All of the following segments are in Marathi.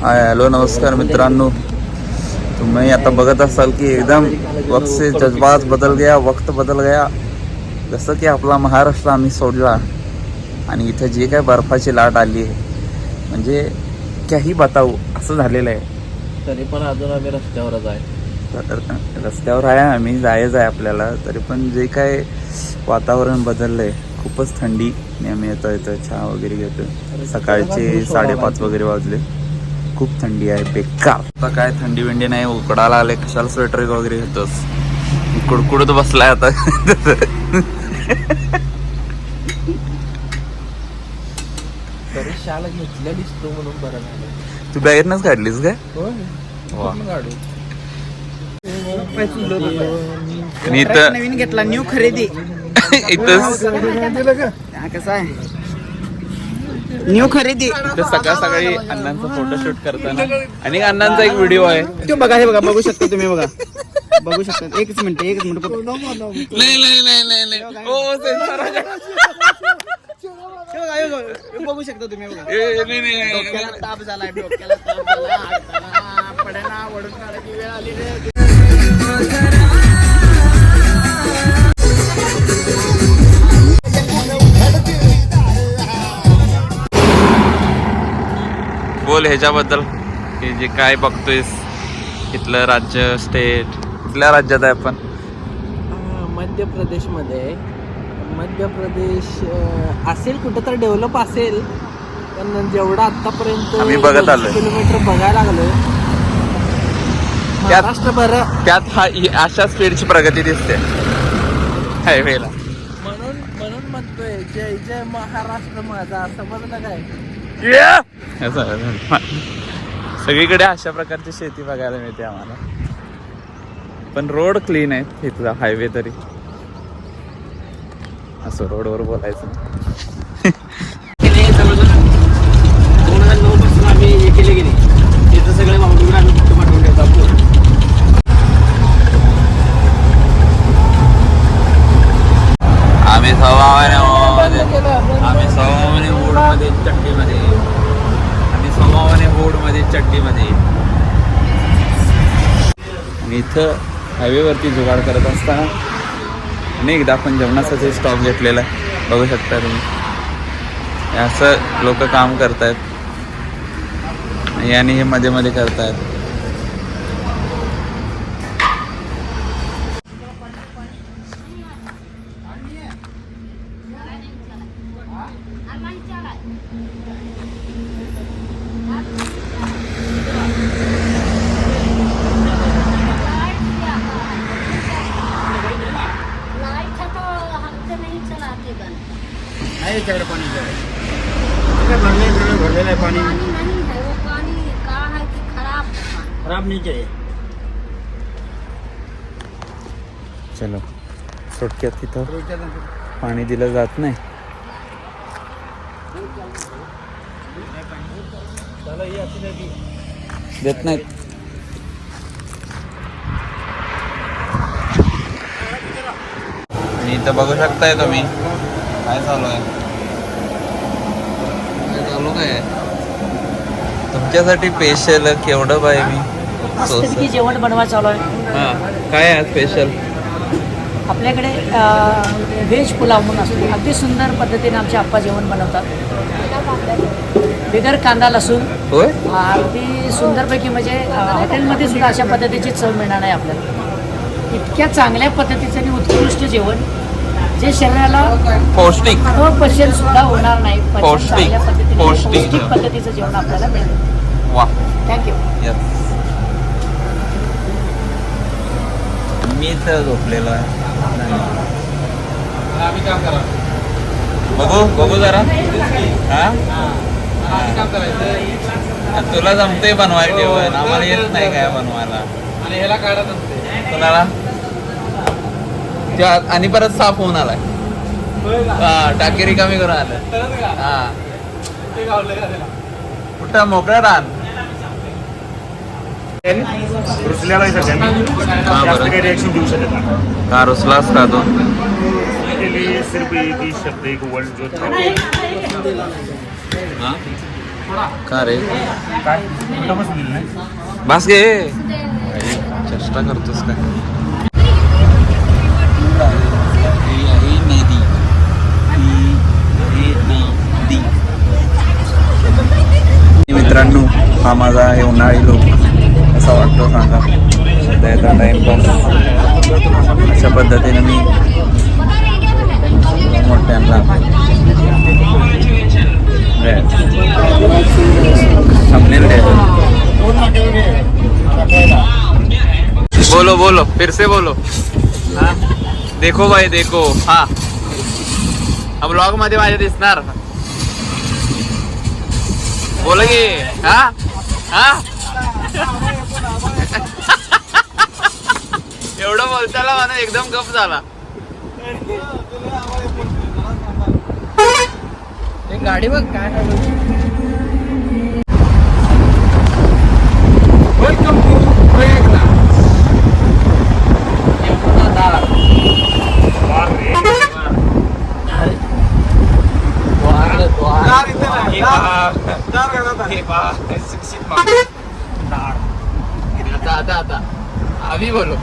हॅलो नमस्कार मित्रांनो, तुम्ही आता बघत असाल की एकदम वक्त से जज्बात बदल गया, वक्त बदल गया. जसं की आपला महाराष्ट्र आम्ही सोडला आणि इथं जे काय बर्फाची लाट आली आहे, म्हणजे काही बताऊ असं झालेलं आहे. तरी पण अजून आम्ही रस्त्यावरच आहे. रस्त्यावर आहे आम्ही, जायचं आहे आपल्याला. तरी पण जे काय वातावरण बदललं आहे, खूपच थंडी. नेहमी येतं चहा वगैरे घेतो. सकाळचे 5:30 वगैरे वाजले. खूप थंडी आहे, बेकार. आता काय थंडी विंडी नाही, उकडायला आले. कशाला स्वेटर वगैरे घेतोस? कुडकुडत बसलाय आता. तरी शाला घेतलेलीस तू म्हणून बरं झालं. तू बॅगेतनच काढलीस काय? वा. मी तर नवीन घेतला, न्यू खरेदी. इथंच कसं आहे, न्यू खरेदी. इथं सकाळी अण्णांचा फोटोशूट करताना आणि अण्णांचा एक व्हिडिओ आहे. तो बघा, हे बघा, बघू शकता तुम्ही. बघू शकता. एकच मिनिट. नाही. बघू शकता तुम्ही. नाही. ताप झालाय, डोक्याला ताप झाला. पड्याना वडून काढायची वेळ आली रे. बोल ह्याच्याबद्दल की जे काय बघतोयस, इथलं राज्य, स्टेट, कुठल्या राज्यात आहे आपण? मध्य प्रदेशमध्ये. मध्य प्रदेश असेल कुठं तर डेव्हलप असेल, पण जेवढं आतापर्यंत आम्ही बघत आलोय. किलोमीटर बघायला लागलोय. महाराष्ट्र बरं त्यात अशा स्पीडची प्रगती दिसते हायवेला. म्हणून म्हणतोय जय जय महाराष्ट्र माझा. समजलं काय? सगळीकडे अशा प्रकारची शेती बघायला मिळते आम्हाला. पण रोड क्लीन आहेत इथला, हायवे तरी. असं रोडवर बोलायचं. 2009 पासून आम्ही हे केले गेले. तिथं सगळे माऊलीवर आम्ही कुठं पाठवून ठेवतो. आम्ही सवाने बोर्डमध्ये चड्डीमध्ये, चड्डीमध्ये. आणि इथं हायवेवरती जुगाड करत असताना अनेकदा आपण जेवणाचा स्टॉप घेतलेला आहे. बघू शकता तुम्ही. असं लोक काम करतायत आणि हे मध्ये मध्ये करतायत. भरलेलं आहे पाणी. खराब नाही चाहिए. चलो, थोडक्यात तिथं पाणी दिलं जात नाही. देत नाहीत. आणि इथं बघू शकताय तुम्ही काय चालू आहे. काय तुमच्यासाठी स्पेशल केवढं बाय मी मस्तपैकी जेवण बनवा चालू आहे. हां, काय आहे स्पेशल? आपल्याकडे व्हेज पुलाव म्हणून असतो. अगदी सुंदर पद्धतीने आमचे आप्पा जेवण बनवतात, बिगर कांदा लसूण. होय, अगदी सुंदरपैकी. म्हणजे हॉटेलमध्ये सुद्धा अशा पद्धतीची चव मिळणार नाही आपल्याला. इतक्या चांगल्या पद्धतीचं आणि उत्कृष्ट जेवण जे शरीराला पौष्टिक अपचन सुद्धा होणार नाही. पौष्टिक पद्धतीचं जेवण आपल्याला मिळेल. वा, थँक्यू. यस. मी इथं झोपलेलो आहे. बघू जरा. तुला जमते बनवायला जेवण, आम्हाला येत नाही काय बनवायला. कुणाला आणि परत साफ होऊन आलाय. टाकी रिकामी करून आलं. हा, कुठं मोकळं रान. रुसल्याला काही रिॲक्शन देऊ शकत नाही. का रुसलास का तो? सिर्फ एक ही शब्द, एक वर्ड जो था का रे काय कुठं बसलेलं नाही बस गे चेष्टा करतोस काय मित्रांनो हा माझा आहे उन्हाळी लोक असा वाटतो सांगा त्याचा टाइमपास अशा पद्धतीने मी मोठ्यांना बोलो बोलो फिर से बोलो हाँ देखो भाई देखो हाँ अब ब्लॉग मध्ये माझ्या दिसणार बोला की हा हा एवढं बोलताना मला एकदम गप झाला गाडी बघ काय वेलकम टू प्रयागराज आता अभी बोलो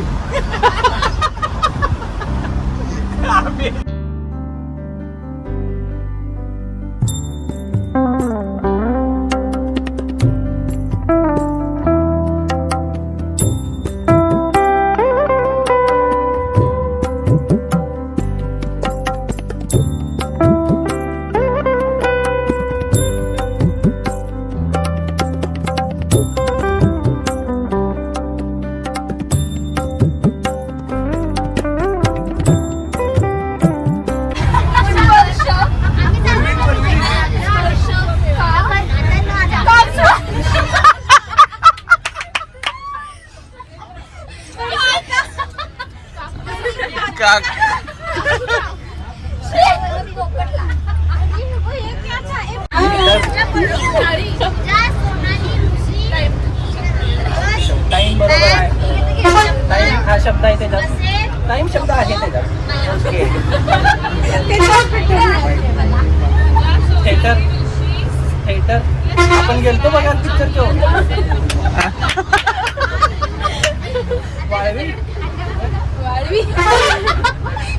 टाइम बरोबर आहे टाइम हा शब्द आहे त्याच्यात टाइम शब्द आहे त्याच्यात थिएटर थिएटर आपण गेलतो बघा पिक्चर घेऊन वाळवी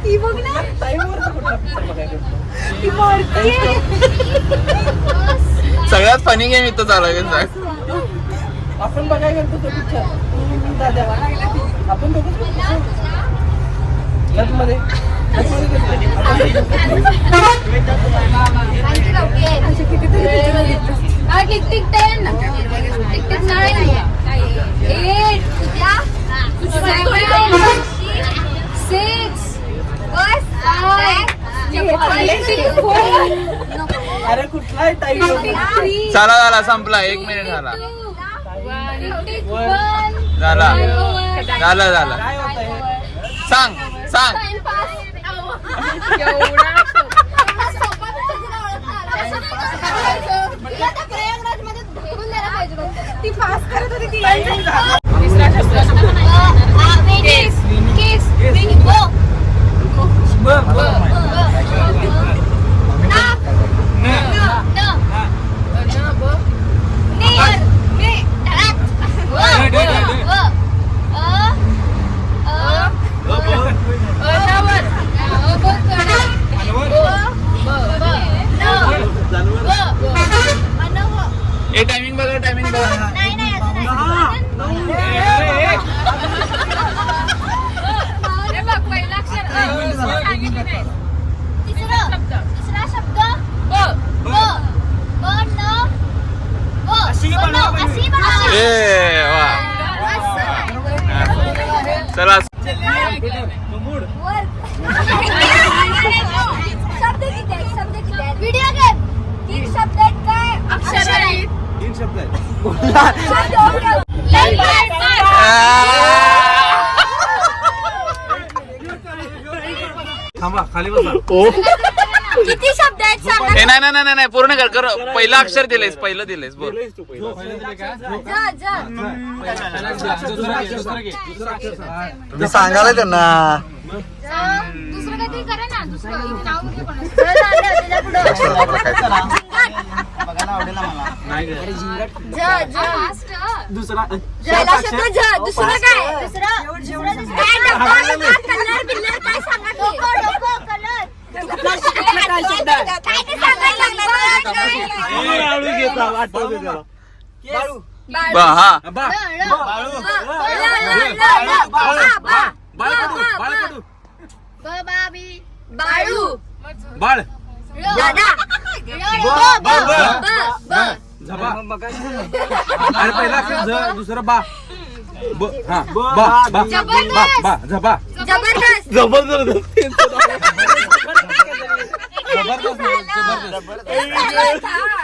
ही बघ ना टाइमवर कुठला पिक्चर बघायला गेलतो ती मरते सगळ्यात फनी गेम इथं चालू आहे आपण बघायला गेलतो तो पिक्चर दादा आपण बघू लग्नमध्ये टिक 10 टिक 9 8 अरे कुठलाही टाईम चला झाला संपला 1 मिनिट झाला झाला झाला झाला काय होत आहे सांग सांग ती पास करत होती ती टायमिंग बघा टायमिंग बघा तिसरा शब्द ए वा चला शब्द किती आहेत शब्द किती आहेत व्हिडिओ गेम 3 शब्द आहेत काय अक्षर आहेत 3 शब्द आहेत थांबा खाली बसा किती शब्द आहेत सांगा ए नाही नाही नाही नाही पूर्ण कर कर पहिलं अक्षर दिलेस पहिलं दिलेस बोल जा मी सांगायला त्यांना दुसरं काहीतरी करा ना दुसरं नाव घे कोणाचं. नाही गं. दुसरा जला शब्द ज दुसरं काय दुसरं काय डब्बा कलर बिल्लर काय सांगा की डोको कलर काय ते सांगायला लागला हा बाळू बाळ दादा झबा आणि पहिला अक्षर झ दुसरं बा ब हा बा बा बा बा झबा जबरदस्त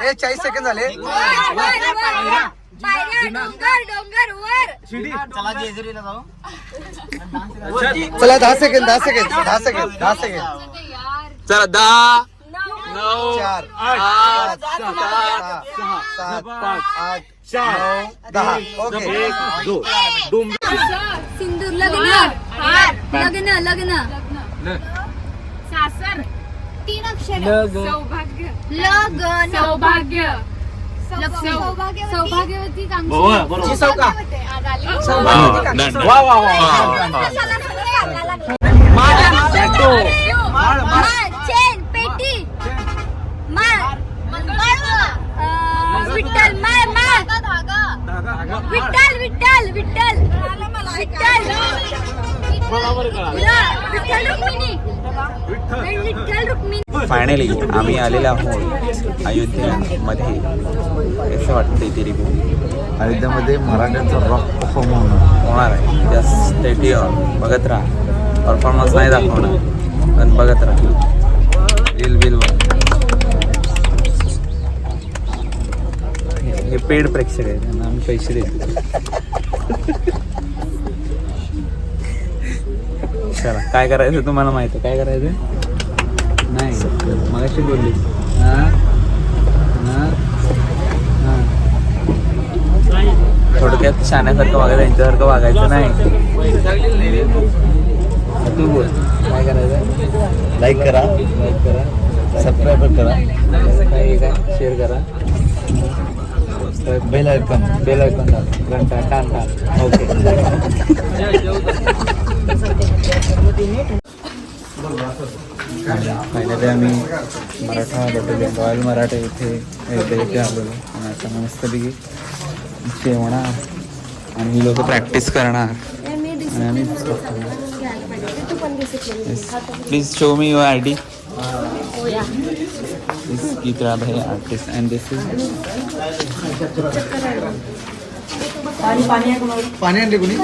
हे 40 सेकंद झाले. पायऱ्या डोंगर वर शिडी चला 10 सेकंद. चला 10 9 4 8 7 8 10. ओके. सिंदूर लग्न लग्न सासर 3 अक्षर सौभाग्य सौभाग्यवती वा वा वा चेन पेटी विठ्ठल विठ्ठल विठ्ठल विठ्ठल विठ्ठल रुक्मिणी फायनली आम्ही आलेलो आहोत अयोध्येमध्ये. कसं वाटतंय ते रिव्ह्यू? अयोध्येमध्ये मराठ्यांचा रॉक परफॉर्म होणार आहे. त्या स्टेडियम बघत राहा. परफॉर्मन्स नाही दाखवणार पण बघत राहा. रील बिल हे पेड प्रेक्षक आहे, त्यांना आम्ही पैसे देतो. चला काय करायचं तुम्हाला माहिती आहे? काय करायचं नाही मगाशी बोलली थोडक्यात शाण्यासारखं वागायचं, यांच्यासारखं वागायचं नाही. तू बोल काय करायचं? लाईक करा सबस्क्राईब करा शेअर करा बेल आयकॉन घंटा कान ओके. फायनली आम्ही मराठा बटालियन रॉयल मराठा इथे आलेलो आणि आता मस्तपैकी जेवणार आणि ही लोक प्रॅक्टिस करणार आणि आम्ही please show me your ID. This Geeta Bhai artist and this is पाणी आणले कोणी?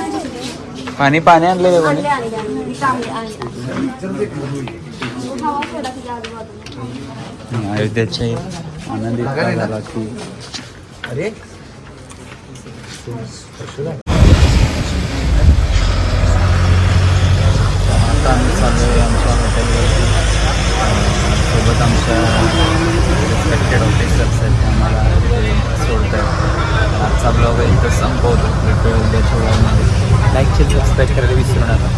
पाणी आणलेलं कोणी? अयोध्येचे आनंदित झाला की अरे आता आम्ही चाललो आहे आमच्या हॉटेलवरती. सोबत आमच्या रिस्पेक्टेड ऑफिसर्स आहेत, आम्हाला तिथे सोडत आहेत. आजचा ब्लॉग इथं संपवतो. भेटूया उद्याच्या ब्लॉगमध्ये. लाईक शेअर सबस्क्राईब करायला विसरू नका.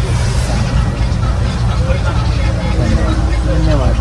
धन्यवाद.